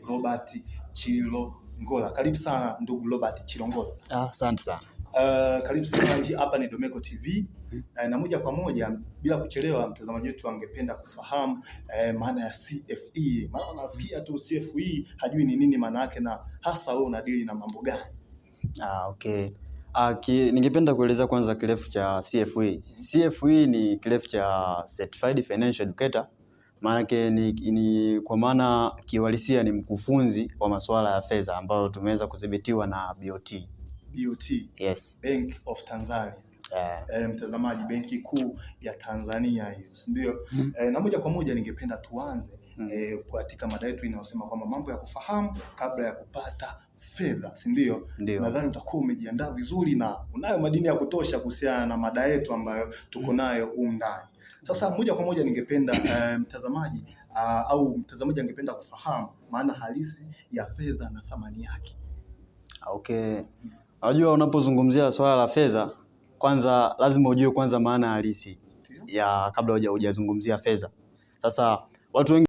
Robert Chilongola. Karibu sana ndugu Robert Chilongola. Asante sana. Karibu sana, hapa ni Domeko TV. Na moja kwa moja bila kuchelewa, mtazamaji wetu angependa kufahamu maana ya CFE. Maana unasikia tu CFE hajui ni nini maana yake, na hasa wewe unadili na mambo gani? Okay. Ningependa kueleza kwanza kirefu cha CFE. CFE ni kirefu cha Certified Financial Educator. Maana yake ni kwa maana kiuhalisia ni mkufunzi wa masuala ya fedha ambao tumeweza kudhibitiwa na BOT. BOT. Yes. Bank of Tanzania. Mtazamaji, benki kuu ya Tanzania hiyo, ndio. Na moja kwa moja ningependa tuanze katika mada yetu inayosema kwamba mambo ya kufahamu kabla ya kupata fedha, si ndio? Nadhani utakuwa umejiandaa vizuri na unayo madini ya kutosha kuhusiana na mada yetu ambayo tuko nayo humu ndani. Sasa moja kwa moja ningependa mtazamaji angependa kufahamu maana halisi ya fedha na thamani yake. Okay. Unajua, unapozungumzia swala la fedha, kwanza lazima ujue kwanza maana halisi ya kabla hujazungumzia fedha. Sasa watu wengi